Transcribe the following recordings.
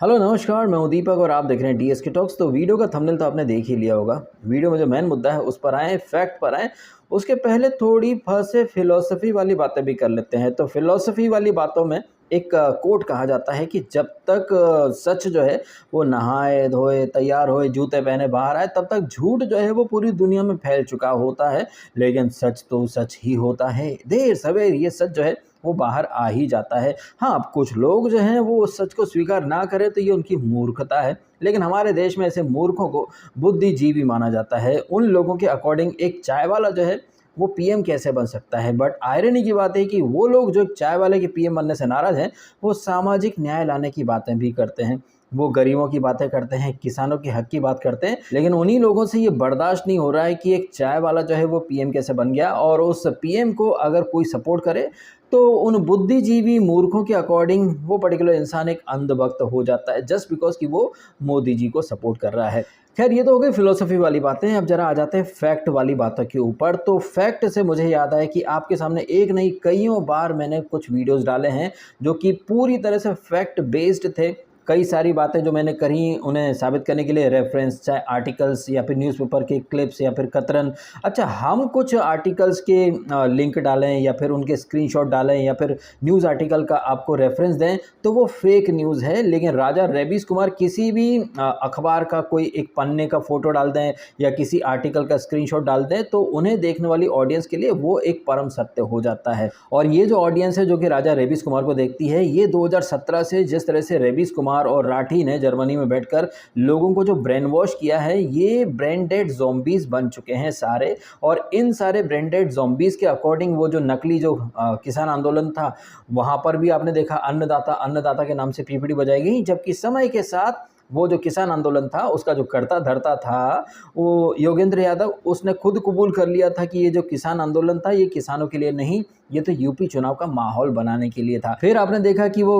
Hello नमस्कार, मैं हूं दीपक और आप देख रहे हैं डीएसके टॉक्स। तो वीडियो का थंबनेल तो आपने देख ही लिया होगा। वीडियो में जो मेन मुद्दा है उस पर आए, फैक्ट पर आए। उसके पहले थोड़ी फंसे फिलोसफी वाली बातें भी कर लेते हैं। तो फिलोसफी वाली बातों में एक कोट कहा जाता है कि जब तक सच जो है वो नहाए धोए तैयार होए जूते पहने बाहर आए, तब तक झूठ जो है वो पूरी दुनिया में फैल चुका होता है। लेकिन सच तो सच ही होता है, देर सवेर ये सच जो है वो बाहर आ ही जाता है। हाँ, अब कुछ लोग जो हैं वो उस सच को स्वीकार ना करें तो ये उनकी मूर्खता है। लेकिन हमारे देश में ऐसे मूर्खों को बुद्धिजीवी माना जाता है। उन लोगों के अकॉर्डिंग एक चाय वाला जो है वो पीएम कैसे बन सकता है। बट आयरनी की बात है कि वो लोग जो चाय वाले के पीएम बनने से नाराज़ हैं, वो सामाजिक न्याय लाने की बातें भी करते हैं। वो गरीबों की बातें करते हैं, किसानों के हक की बात करते हैं। लेकिन उन्हीं लोगों से ये बर्दाश्त नहीं हो रहा है कि एक चाय वाला जो है वो पीएम कैसे बन गया, और उस पीएम को अगर कोई सपोर्ट करे तो उन बुद्धिजीवी मूर्खों के अकॉर्डिंग वो पर्टिकुलर इंसान एक अंधभक्त हो जाता है, जस्ट बिकॉज कि वो मोदी जी को सपोर्ट कर रहा है। खैर, ये तो हो गई फिलोसफी वाली बातें। अब जरा आ जाते हैं फैक्ट वाली बातों के ऊपर। तो फैक्ट से मुझे याद आया कि आपके सामने एक नहीं कईयों बार मैंने कुछ वीडियोस डाले हैं जो कि पूरी तरह से फैक्ट बेस्ड थे। कई सारी बातें जो मैंने करी उन्हें साबित करने के लिए रेफरेंस, चाहे आर्टिकल्स या फिर न्यूज़पेपर के क्लिप्स या फिर कतरन। अच्छा, हम कुछ आर्टिकल्स के लिंक डालें या फिर उनके स्क्रीनशॉट डालें या फिर न्यूज़ आर्टिकल का आपको रेफरेंस दें तो वो फेक न्यूज़ है। लेकिन राजा रेबीज कुमार किसी भी अखबार का कोई एक पन्ने का फ़ोटो डाल दें या किसी आर्टिकल का स्क्रीनशॉट डाल दें तो उन्हें देखने वाली ऑडियंस के लिए वो एक परम सत्य हो जाता है। और ये जो ऑडियंस है जो कि राजा रेबीज कुमार को देखती है, ये 2017 से जिस तरह से रेबीज कुमार और राठी ने जर्मनी में बैठकर लोगों को जो ब्रेन वॉश किया है, ये ब्रेन डेड ज़ॉम्बीज बन चुके हैं सारे। और इन सारे ब्रेन डेड ज़ॉम्बीज के अकॉर्डिंग वो जो नकली जो किसान आंदोलन था, वहाँ पर भी आपने देखा अन्नदाता अन्नदाता के नाम से पीपीटी बजाई गई। जबकि समय के साथ वो जो किसान आंदोलन था उसका जो करता धरता था वो योगेंद्र यादव, उसने खुद कबूल कर लिया था कि ये जो किसान आंदोलन था ये किसानों के लिए नहीं, ये तो यूपी चुनाव का माहौल बनाने के लिए था। फिर आपने देखा कि वो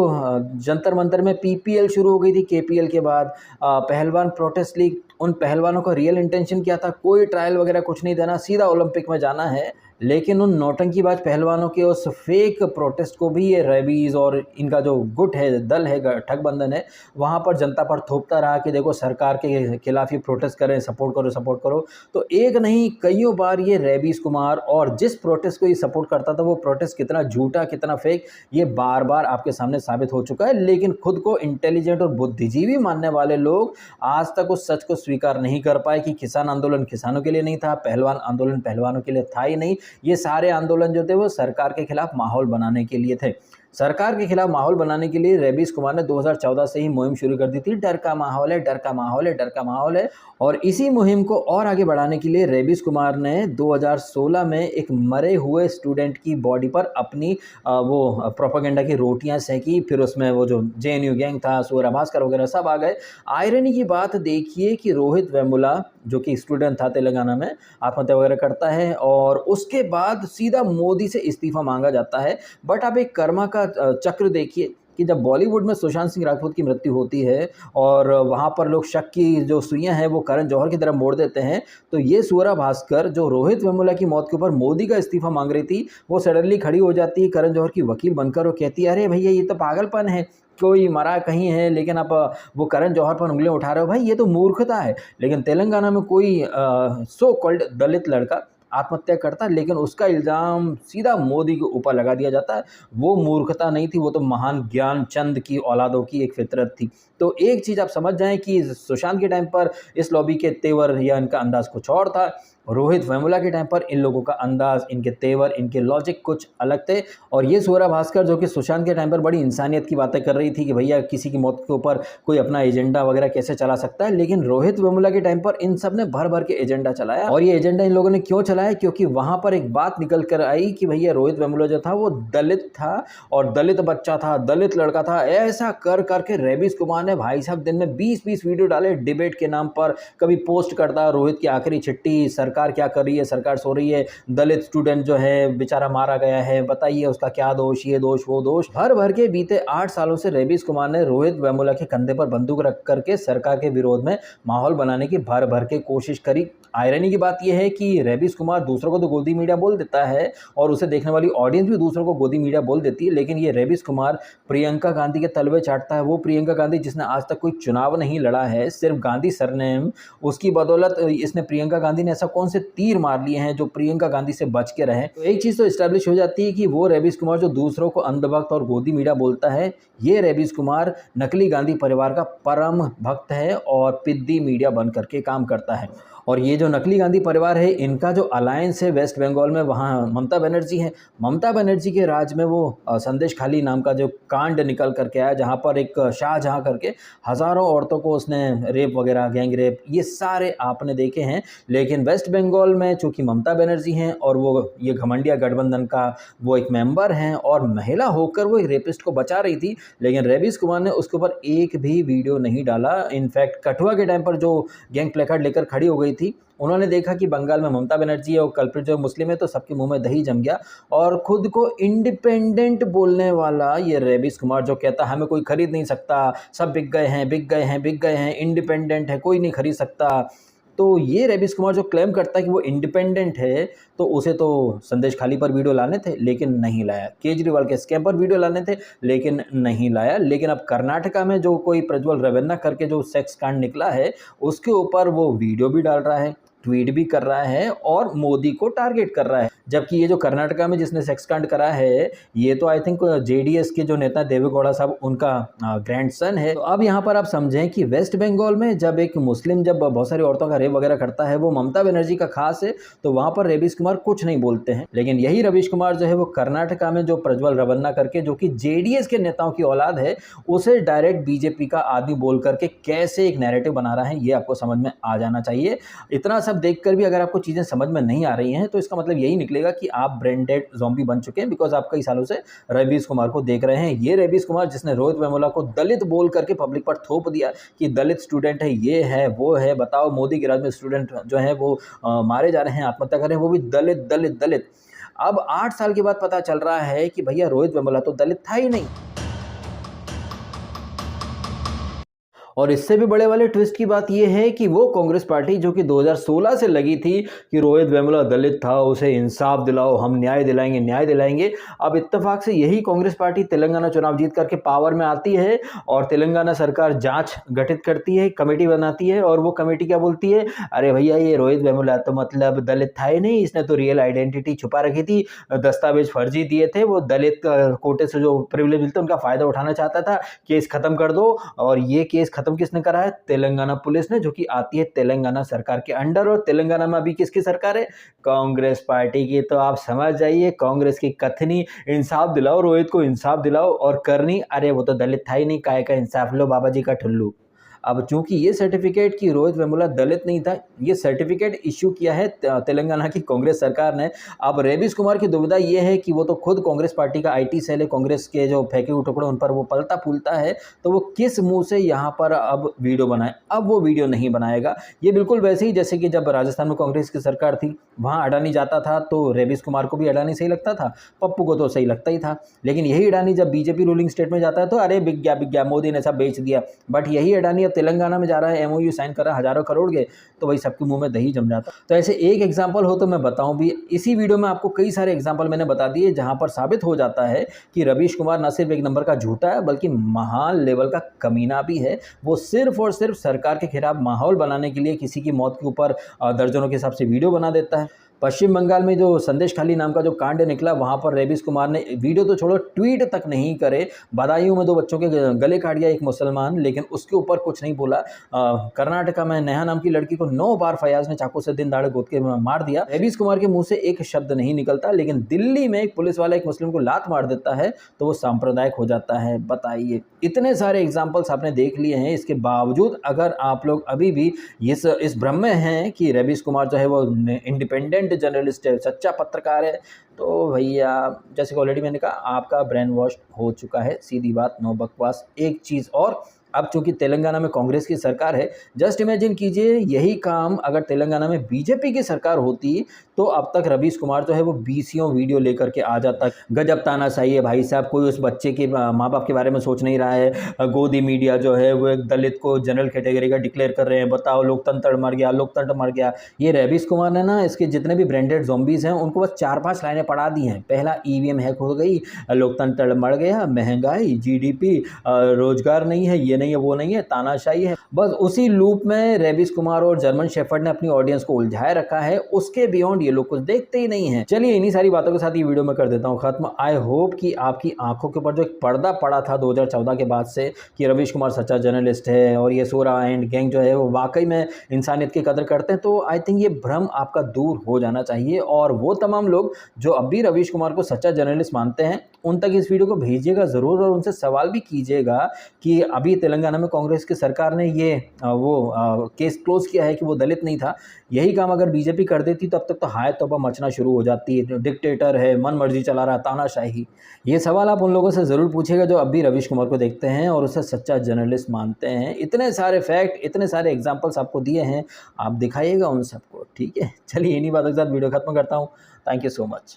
जंतर मंतर में पीपीएल शुरू हो गई थी। केपीएल के बाद पहलवान प्रोटेस्ट लीग। उन पहलवानों का रियल इंटेंशन क्या था? कोई ट्रायल वगैरह कुछ नहीं देना, सीधा ओलंपिक में जाना है। लेकिन उन नौटंकीबाज पहलवानों के उस फेक प्रोटेस्ट को भी ये रेबीज और इनका जो गुट है, दल है, ठगबंधन है, वहाँ पर जनता पर थोपता रहा कि देखो सरकार के खिलाफ ही प्रोटेस्ट करें, सपोर्ट करो सपोर्ट करो। तो एक नहीं कईयों बार ये रेबीज कुमार और जिस प्रोटेस्ट को ये सपोर्ट करता था वो प्रोटेस्ट कितना झूठा कितना फेक, ये बार बार आपके सामने साबित हो चुका है। लेकिन खुद को इंटेलिजेंट और बुद्धिजीवी मानने वाले लोग आज तक उस सच को स्वीकार नहीं कर पाए कि किसान आंदोलन किसानों के लिए नहीं था, पहलवान आंदोलन पहलवानों के लिए था ही नहीं। ये सारे आंदोलन जो थे वो सरकार के खिलाफ माहौल बनाने के लिए थे। सरकार के खिलाफ माहौल बनाने के लिए रेबीज कुमार ने 2014 से ही मुहिम शुरू कर दी थी। डर का माहौल है, डर का माहौल है, डर का माहौल है। और इसी मुहिम को और आगे बढ़ाने के लिए रेबीज कुमार ने 2016 में एक मरे हुए स्टूडेंट की बॉडी पर अपनी वो प्रोपेगेंडा की रोटियां सेकी। फिर उसमें वो जो जेएनयू गैंग था, सूर्य भास्कर वगैरह सब आ गए। आयरनी की बात देखिए कि रोहित वेमुला जो कि स्टूडेंट था तेलंगाना में, आत्महत्या वगैरह करता है और उसके बाद सीधा मोदी से इस्तीफा मांगा जाता है। बट आप एक कर्मा का चक्र देखिए कि जब बॉलीवुड में सुशांत सिंह राजपूत की मृत्यु होती है और वहाँ पर लोग शक की जो सुइयां हैं वो करण जौहर की तरफ मोड़ देते हैं, तो ये सूर्य भास्कर जो रोहित वेमुला की मौत के ऊपर मोदी का इस्तीफा मांग रही थी, वो सडनली खड़ी हो जाती है करण जौहर की वकील बनकर और कहती है अरे भैया ये तो पागलपन है, कोई मरा कहीं है लेकिन आप वो करण जौहर पर उंगलियां उठा रहे हो, भाई ये तो मूर्खता है। लेकिन तेलंगाना में कोई सो कॉल्ड दलित लड़का आत्महत्या करता, लेकिन उसका इल्ज़ाम सीधा मोदी के ऊपर लगा दिया जाता है। वो मूर्खता नहीं थी, वो तो महान ज्ञानचंद की औलादों की एक फितरत थी। तो एक चीज़ आप समझ जाएं कि सुशांत के टाइम पर इस लॉबी के तेवर या इनका अंदाज़ कुछ और था। रोहित वेमुला के टाइम पर इन लोगों का अंदाज़, इनके तेवर, इनके लॉजिक कुछ अलग थे। और ये सूर्य भास्कर जो कि सुशांत के टाइम पर बड़ी इंसानियत की बातें कर रही थी कि भैया किसी की मौत के ऊपर कोई अपना एजेंडा वगैरह कैसे चला सकता है, लेकिन रोहित वेमुला के टाइम पर इन सब ने भर भर के एजेंडा चलाया। और ये एजेंडा इन लोगों ने क्यों चलाया? क्योंकि वहाँ पर एक बात निकल कर आई कि भैया रोहित वेमुला जो था वो दलित था और दलित बच्चा था, दलित लड़का था। ऐसा कर करके रेबीज कुमार ने भाई साहब दिन में 20-20 वीडियो डाले डिबेट के नाम पर। कभी पोस्ट करता रोहित की आखिरी चिट्ठी, सरकार क्या कर रही है, सरकार सो रही है, दलित स्टूडेंट जो है बेचारा मारा गया है, बताइए उसका क्या दोष, ये दोष वो दोष। भर भर के बीते 8 सालों से रेबीज कुमार ने रोहित वेमुला के कंधे पर बंदूक रख करके सरकार के विरोध में माहौल बनाने की भर भर के कोशिश करी। आयरनी की बात यह है कि रेबीज कुमार कुमार दूसरों को तो गोदी मीडिया बोल देता है और उसे देखने वाली ऑडियंस भी दूसरों को गोदी मीडिया बोल देती है, लेकिन ये रेबिस कुमार प्रियंका गांधी के तलवे चाटता है। वो प्रियंका गांधी जिसने आज तक कोई चुनाव नहीं लड़ा है, सिर्फ गांधी सरनेम, उसकी बदौलत इसने प्रियंका गांधी ने ऐसा कौन से तीर मार लिए हैं जो प्रियंका गांधी से बच के रहे। तो एक चीज़ तो इस्टेब्लिश हो जाती है कि वो रेबिस कुमार जो दूसरों को अंधभक्त और गोदी मीडिया बोलता है, ये रेबिस कुमार नकली गांधी परिवार का परम भक्त है और पिद्दी मीडिया बन करके काम करता है। और ये जो नकली गांधी परिवार है, इनका जो अलायंस है वेस्ट बंगाल में, वहाँ ममता बनर्जी है। ममता बनर्जी के राज में वो संदेश खाली नाम का जो कांड निकल करके आया, जहाँ पर एक शाहजहाँ करके हज़ारों औरतों को उसने रेप वगैरह, गैंग रेप, ये सारे आपने देखे हैं। लेकिन वेस्ट बंगाल में चूँकि ममता बनर्जी हैं और वो ये घमंडिया गठबंधन का वो एक मेंबर हैं और महिला होकर वो एक रेपिस्ट को बचा रही थी, लेकिन रेबिस कुमार ने उसके ऊपर एक भी वीडियो नहीं डाला। इनफैक्ट कठुआ के टाइम पर जो गैंग प्लेकार्ड लेकर खड़ी हो गई थी, उन्होंने देखा कि बंगाल में ममता बनर्जी है और कल्प्रिट जो मुस्लिम है, तो सबके मुंह में दही जम गया। और खुद को इंडिपेंडेंट बोलने वाला ये रेबिस कुमार जो कहता है हमें कोई खरीद नहीं सकता, सब बिक गए हैं, बिक गए हैं, बिक गए हैं, इंडिपेंडेंट है, कोई नहीं खरीद सकता। तो ये रेबिस कुमार जो क्लेम करता है कि वो इंडिपेंडेंट है, तो उसे तो संदेश खाली पर वीडियो लाने थे लेकिन नहीं लाया, केजरीवाल के स्कैम पर वीडियो लाने थे लेकिन नहीं लाया। लेकिन अब कर्नाटका में जो कोई प्रज्वल रेवन्ना करके जो सेक्स कांड निकला है, उसके ऊपर वो वीडियो भी डाल रहा है, ट्वीट भी कर रहा है और मोदी को टारगेट कर रहा है। जबकि ये जो कर्नाटका में जिसने सेक्स कांड करा है, ये तो आई थिंक जेडीएस के जो नेता देवेगौड़ा साहब, उनका ग्रैंडसन है। तो अब यहाँ पर आप समझें कि वेस्ट बंगाल में जब एक मुस्लिम जब बहुत सारी औरतों का रेप वगैरह करता है, वो ममता बनर्जी का खास है, तो वहाँ पर रेबिस कुमार कुछ नहीं बोलते हैं। लेकिन यही रवीश कुमार जो है वो कर्नाटका में जो प्रज्वल रेवन्ना करके, जो कि जेडीएस के नेताओं की औलाद है, उसे डायरेक्ट बीजेपी का आदमी बोल करके कैसे एक नैरेटिव बना रहा है, ये आपको समझ में आ जाना चाहिए। इतना सब देखकर भी अगर आपको चीज़ें समझ में नहीं आ रही हैं, तो इसका मतलब यही निकलेगा कि आप ब्रेन डेड ज़ॉम्बी बन चुके हैं, बिकॉज आप कई सालों से रेबिस कुमार को देख रहे हैं। ये रेबिस कुमार जिसने रोहित वेमुला को दलित बोल करके पब्लिक पर थोप दिया कि दलित स्टूडेंट है, ये है, वो है। बताओ, मोदी के राज में स्टूडेंट जो है वो मारे जा रहे हैं, आत्महत्या कर रहे हैं, वो भी दलित दलित दलित। अब 8 साल के बाद पता चल रहा है कि भैया रोहित वेमुला तो दलित था ही नहीं। और इससे भी बड़े वाले ट्विस्ट की बात यह है कि वो कांग्रेस पार्टी जो कि 2016 से लगी थी कि रोहित वेमुला दलित था, उसे इंसाफ दिलाओ, हम न्याय दिलाएंगे, न्याय दिलाएंगे। अब इत्तेफाक से यही कांग्रेस पार्टी तेलंगाना चुनाव जीत करके पावर में आती है और तेलंगाना सरकार जांच गठित करती है, कमेटी बनाती है, और वो कमेटी क्या बोलती है, अरे भैया ये रोहित वेमुला तो मतलब दलित था ही नहीं, इसने तो रियल आइडेंटिटी छुपा रखी थी, दस्तावेज फर्जी दिए थे, वो दलित कोटे से जो प्रिविलेज मिलते उनका फायदा उठाना चाहता था, केस खत्म कर दो। और ये केस खत्म किसने करा है? तेलंगाना पुलिस ने, जो कि आती है तेलंगाना सरकार के अंडर। और तेलंगाना में अभी किसकी सरकार है? कांग्रेस पार्टी की। तो आप समझ जाइए कांग्रेस की कथनी, इंसाफ दिलाओ, रोहित को इंसाफ दिलाओ, और करनी, अरे वो तो दलित था ही नहीं, काय का इंसाफ, लो बाबा जी का ठुल्लू। अब चूंकि ये सर्टिफिकेट कि रोहित वेमुला दलित नहीं था, ये सर्टिफिकेट इश्यू किया है तेलंगाना की कांग्रेस सरकार ने। अब रेबिस कुमार की दुविधा ये है कि वो तो खुद कांग्रेस पार्टी का आईटी सेल है, कांग्रेस के जो फेंके हुए टुकड़े उन पर वो पलता फूलता है, तो वो किस मुंह से यहाँ पर अब वीडियो बनाए? अब वो वीडियो नहीं बनाएगा। ये बिल्कुल वैसे ही जैसे कि जब राजस्थान में कांग्रेस की सरकार थी, वहाँ अडानी जाता था तो रेबिस कुमार को भी अडानी सही लगता था, पप्पू को तो सही लगता ही था। लेकिन यही अडानी जब बीजेपी रूलिंग स्टेट में जाता है तो अरे बिक गया, मोदी ने सब बेच दिया। बट यही अडानी अब तेलंगाना में जा रहा है, एमओयू साइन कर रहा है हज़ारों करोड़ के, तो वही सबके मुंह में दही जम जाता। तो ऐसे एक एग्जांपल हो तो मैं बताऊं भी, इसी वीडियो में आपको कई सारे एग्जांपल मैंने बता दिए जहां पर साबित हो जाता है कि रवीश कुमार न सिर्फ एक नंबर का झूठा है, बल्कि महान लेवल का कमीना भी है। वो सिर्फ और सिर्फ सरकार के खिलाफ माहौल बनाने के लिए किसी की मौत के ऊपर दर्जनों के हिसाब से वीडियो बना देता है। पश्चिम बंगाल में जो संदेश खाली नाम का जो कांड निकला, वहाँ पर रेबिस कुमार ने वीडियो तो छोड़ो, ट्वीट तक नहीं करे। बदायूं में 2 बच्चों के गले काट गया एक मुसलमान, लेकिन उसके ऊपर कुछ नहीं बोला। कर्नाटका में नेहा नाम की लड़की को 9 बार फयाज ने चाकू से दिन दहाड़े गोद के मार दिया। रेबिस कुमार के मुंह से एक शब्द नहीं निकलता, लेकिन दिल्ली में एक पुलिस वाला एक मुस्लिम को लात मार देता है तो वो सांप्रदायिक हो जाता है। बताइए, इतने सारे एग्जाम्पल्स आपने देख लिए हैं, इसके बावजूद अगर आप लोग अभी भी इस भ्रम में हैं कि रेबिस कुमार जो है वो इंडिपेंडेंट जर्नलिस्ट है, सच्चा पत्रकार है, तो भैया जैसे कि ऑलरेडी मैंने कहा, आपका ब्रेन वॉश हो चुका है। सीधी बात, नो बकवास। एक चीज़ और, अब चूंकि तेलंगाना में कांग्रेस की सरकार है, जस्ट इमेजिन कीजिए यही काम अगर तेलंगाना में बीजेपी की सरकार होती तो अब तक रवीश कुमार जो है वो 20 वीडियो लेकर के आ जाता। गजब तानाशाही है भाई साहब, कोई उस बच्चे के माँ बाप के बारे में सोच नहीं रहा है। गोदी मीडिया जो है वो एक दलित को जनरल कैटेगरी का डिक्लेयर कर रहे हैं, बताओ लोकतंत्र मर गया, लोकतंत्र मर गया। ये रवीश कुमार ने ना इसके जितने भी ब्रांडेड ज़ॉम्बीज़ हैं उनको बस 4-5 लाइनें पढ़ा दी हैं। पहला ईवीएम हैक हो गई, लोकतंत्र मर गया, महंगाई, जीडीपी, रोजगार नहीं है, ये नहीं है, वो नहीं है, तानाशाही है। बस उसी लूप में रवीश कुमार और जर्मन शेफर्ड ने अपनी ऑडियंस को उलझाए रखा है। उसके बियॉन्ड ये लोग कुछ देखते ही नहीं है। चलिए इन्हीं सारी बातों के साथ ये वीडियो में कर देता हूँ खत्म। आई होप कि आपकी आंखों के ऊपर जो एक पर्दा पड़ा था 2014 के बाद से कि रवीश कुमार सच्चा जर्नलिस्ट है और ये सोरा एंड गैंग जो है वो वाकई में इंसानियत की कदर करते हैं, तो आई थिंक ये भ्रम आपका दूर हो जाना चाहिए। और वो तमाम लोग जो अब भी रवीश कुमार को सच्चा जर्नलिस्ट मानते हैं उन तक इस वीडियो को भेजिएगा ज़रूर और उनसे सवाल भी कीजिएगा कि अभी तेलंगाना में कांग्रेस की सरकार ने ये केस क्लोज किया है कि वो दलित नहीं था। यही काम अगर बीजेपी कर देती तो अब तक तो हाय तौबा मचना शुरू हो जाती है। डिक्टेटर है, मन मर्जी चला रहा, तानाशाही। ये सवाल आप उन लोगों से ज़रूर पूछिएगा जो अब भी रवीश कुमार को देखते हैं और उसे सच्चा जर्नलिस्ट मानते हैं। इतने सारे फैक्ट, इतने सारे एग्जाम्पल्स आपको दिए हैं, आप दिखाइएगा उन सबको, ठीक है। चलिए इन्हीं बातों के साथ वीडियो खत्म करता हूँ। Thank you so much.